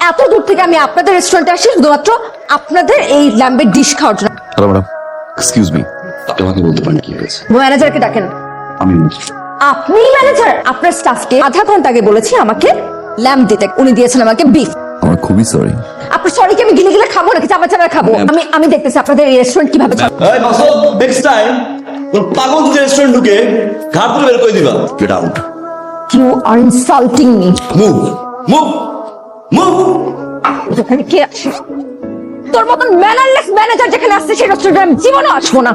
এত দূর থেকে আমি আপনাদের রেস্টুরেন্টে আসি শুধুমাত্র আপনাদের এই ল্যাম্বের ডিশ খাওয়ার জন্য। হ্যালো ম্যাডাম, এক্সকিউজ মি, আপনি আমাকে বলতে পারেন কি হয়েছে? ম্যানেজারকে ডাকেন। আমি আপনি ম্যানেজার? আপনার স্টাফকে আধা ঘন্টা আগে বলেছি আমাকে ল্যাম্ব দিতে, উনি দিয়েছেন আমাকে বিফ। আমার খুবই সরি। আপনার সরিকে আমি গিলে গিলে খাবো নাকি চাপা চাপা খাবো? আমি দেখতেছি আপনাদের এই রেস্টুরেন্ট কিভাবে চলে। এই মাসুদ, নেক্সট টাইম তোর পাগল যে রেস্টুরেন্ট ঢুকে ঘাট ধরে বের করে দিবা। Get out. You are insulting me. Move move move. যেখানে কে আসে তোর মতন ম্যানারলেস ম্যানেজার যেখানে আসছে সেই রেস্টুরেন্টে আমি জীবনও আসবো না।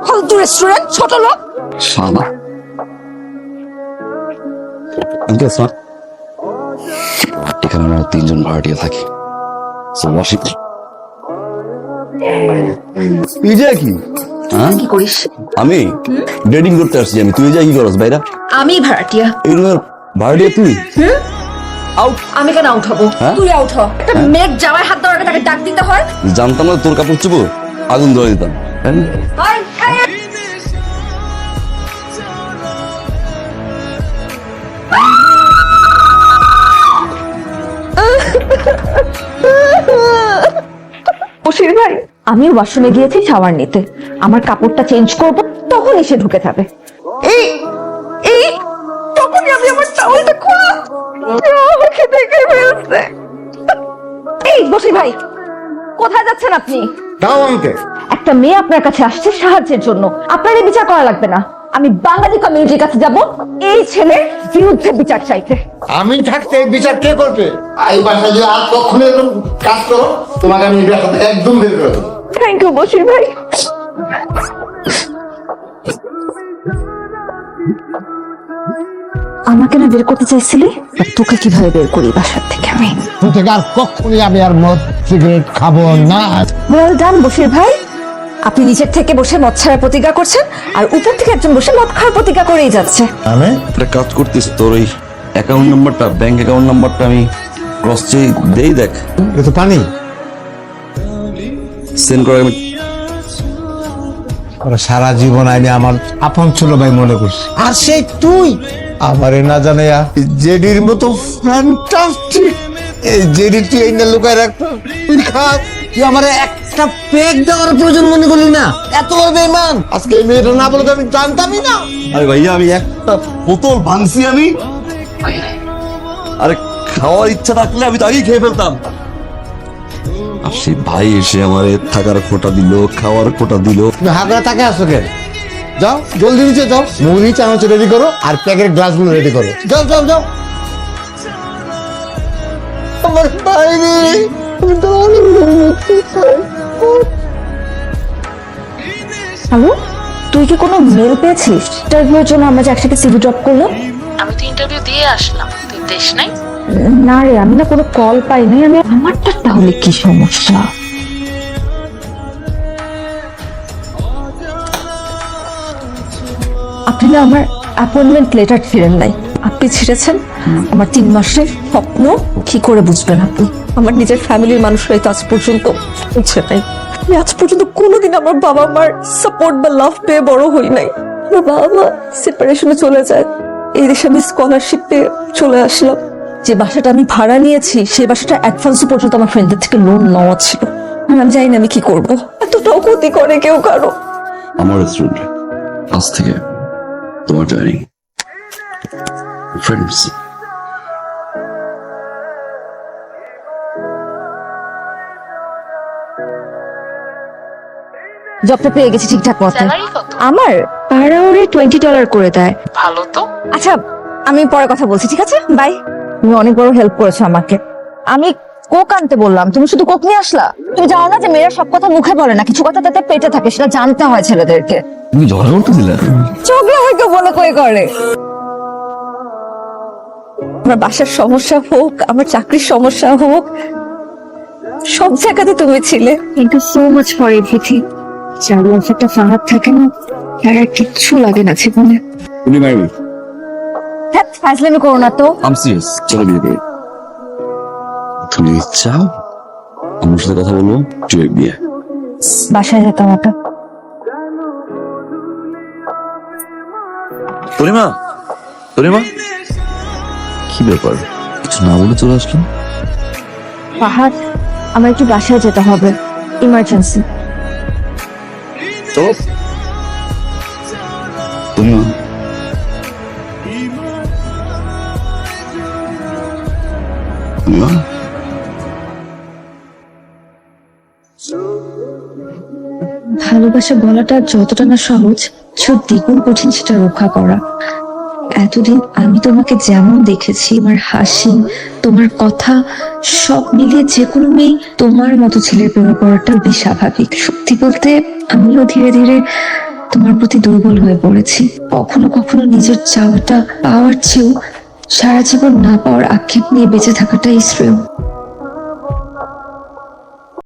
ফালতু রেস্টুরেন্ট, ছোট লোক। শালা আঙ্কেল স্যার, এখানে আমরা 3 জন ভাড়াটিয়া থাকি। সো ওয়াশিপ ইজে কি? হ্যাঁ, কি করিস? আমি ডেটিং করতে আসছি। আমি তুই যা কি করস বাইরা? আমি ভাড়াটিয়া। এই রুমের ভাড়াটিয়া তুই? আউট। আমি কেন আউট হবো? হ্যাঁ? তুই আউট হ। একটা মেঘ জামাই হাত ধরে তাকে ডাক দিতে হয়। জানতাম না তোর কাপড় চুপো আগুন ধরে দিতাম। High, high. বশির ভাই, আমি ওয়াশরুমে গিয়েছি শাওয়ার নিতে, আমার কাপড়টা চেঞ্জ করব, তখন এসে ঢুকে যাবে। এই এই তখনই আমি আমার টাওয়ালটা খোলা আমাকে দেখে ফেলছে। এই বশির ভাই, কোথায় যাচ্ছেন আপনি? দাও আমাকে। একটা মেয়ে আপনার কাছে আসছে সাহায্যের জন্য, আপনার এই বিচার করা লাগবে না। আমি বাঙালি কমিউনিটির কাছে যাব এই ছেলের বিরুদ্ধে বিচার চাইতে। আমি থাকতে এই বিচার কে করবে? এই বাসায় যদি আর কখনো এরকম কাজ করো, তোমাকে আমি এই বাসা থেকে একদম বের করে দেবো। থ্যাংক ইউ বশির ভাই। আমাকে না বের করতে চাইছিলি, আর তোকে কিভাবে বের করি বাসার থেকে আমি? তুই থেকে আর কখনোই আমি আর মদ সিগারেট খাবো না। ওয়েল ডান বশির ভাই, আপনি নিচের থেকে বসে মদ ছাড়ার প্রতিজ্ঞা করছেন, আর উপর থেকে একজন বসে মদ খাওয়ার প্রতিজ্ঞা করেই যাচ্ছে। আমি একটা কাজ করতিস, তোর ওই অ্যাকাউন্ট নাম্বারটা, ব্যাংক অ্যাকাউন্ট নাম্বারটা আমি ক্রস চেক দেই, দেখ এটা তো পানি। সেন্ড করে আমি। ওরা সারা জীবন আমি আমার আপন ছিল ভাই মনে করছি, আর সেই তুই আমারে না জানে জেডির মতো ফ্যান্টাস্টিক। এই জেডি তুই এই না লুকায় রাখতো, তুই খাস, তুই আমার একটা পেগ দেওয়ার প্রয়োজন মনে করলি না? এত বড় বেঈমান। আজকে এই মেয়েটা না বলে তো আমি জানতামই না। আরে ভাইয়া, আমি একটা বোতল ভাঙছি আমি। আরে খাওয়ার ইচ্ছা থাকলে আমি তো আগেই খেয়ে ফেলতাম। আর সেই ভাই এসে আমার থাকার খোটা দিল, খাওয়ার খোটা দিল। তুমি হাগড়া তাকে আসো কেন? যাও জলদি নিচে যাও, মুড়ি চানাচুর রেডি করো আর প্যাকের গ্লাসগুলো রেডি করো। যাও যাও যাও। আমার বাইরে আমি তো অনেক মুক্তি চাই। হ্যালো, তুই কি কোনো মেল পেয়েছিস ইন্টারভিউর জন্য? আমরা যে একসাথে সিভি ড্রপ করলাম। আমি তো ইন্টারভিউ দিয়ে আসলাম, তুই দেশ নাই? না রে, আমি না কোনো কল পাইনি। আমারটা তাহলে কি সমস্যা? আপনি না আমার অ্যাপয়েন্টমেন্ট লেটার ফিরেন নাই, আপনি ছিঁড়েছেন আমার 3 মাসের স্বপ্ন। কি করে বুঝবেন আপনি? আমার নিজের ফ্যামিলির মানুষরাই তো আজ পর্যন্ত বুঝছে নাই। আমি আজ পর্যন্ত কোনোদিন আমার বাবা মার সাপোর্ট বা লাভ পেয়ে বড় হই নাই। আমার বাবা মা সেপারেশনে চলে যায়, এই দেশে আমি স্কলারশিপ পেয়ে চলে আসলাম। যে বাসাটা আমি ভাড়া নিয়েছি সেই বাসাটা অ্যাডভান্স পর্যন্ত আমার ফ্রেন্ডদের থেকে লোন নেওয়া ছিল। আমি জানি না আমি কি করবো, এতটাও ক্ষতি করে কেউ কারো। আমার রেস্টুরেন্টে আজ থেকে তোমার জয়নিং ফ্রেন্ডস। জবটা পেয়ে গেছি ঠিকঠাক মতো। স্যালারি কত? আমার পার আওয়ারে $20 করে দেয়। ভালো তো। আচ্ছা, আমি পরে কথা বলছি, ঠিক আছে? বাই। তুমি অনেক বড় হেল্প করেছো আমাকে। আমি কোক আনতে বললাম, তুমি শুধু কোক নিয়ে আসলা। তুমি জানো না যে মেয়েরা সব কথা মুখে বলে না, কিছু কথা তাতে পেটে থাকে, সেটা জানতে হয় ছেলেদেরকে। তুমি ঝগড়া করতে দিলে? ঝগড়া হয়তো বলে কই করে। আমার বাসার সমস্যা হোক, আমার চাকরির সমস্যা হোক, সব জায়গাতে তুমি ছিলে। Thank you so much for everything. যার একটা ফাহাদ থাকে না, তার আর কিচ্ছু লাগে না জীবনে। তুমি মারবি? হ্যাঁ, ফাইজলামি করো না তো। আম সিরিয়াস, চলো বিয়ে করি। তুমি চাও আমার সাথে কথা বলবো? চুয়ে বিয়ে। বাসায় যেতাম ওটা। তরিমা, তরিমা, কি ব্যাপার? কিছু না বলে চলে আসলেন? পাহাড়, আমার একটু বাসায় যেতে হবে, ইমার্জেন্সি। চলো তুমি ভালোবাসা বলাটা যতটা না সহজ, দ্বিগুণ কঠিন সেটা রক্ষা করা। এতদিন আমি তোমাকে যেমন দেখেছি, তোমার হাসি, তোমার কথা, সব মিলিয়ে যে কোনো মেয়ে তোমার মতো ছেলের প্রেমে পড়াটা বেশ স্বাভাবিক। সত্যি বলতে আমিও ধীরে ধীরে তোমার প্রতি দুর্বল হয়ে পড়েছি। কখনো কখনো নিজের চাওয়াটা পাওয়ার চেয়েও সারা জীবন না পাওয়ার আক্ষেপ নিয়ে বেঁচে থাকাটাই শ্রেয়।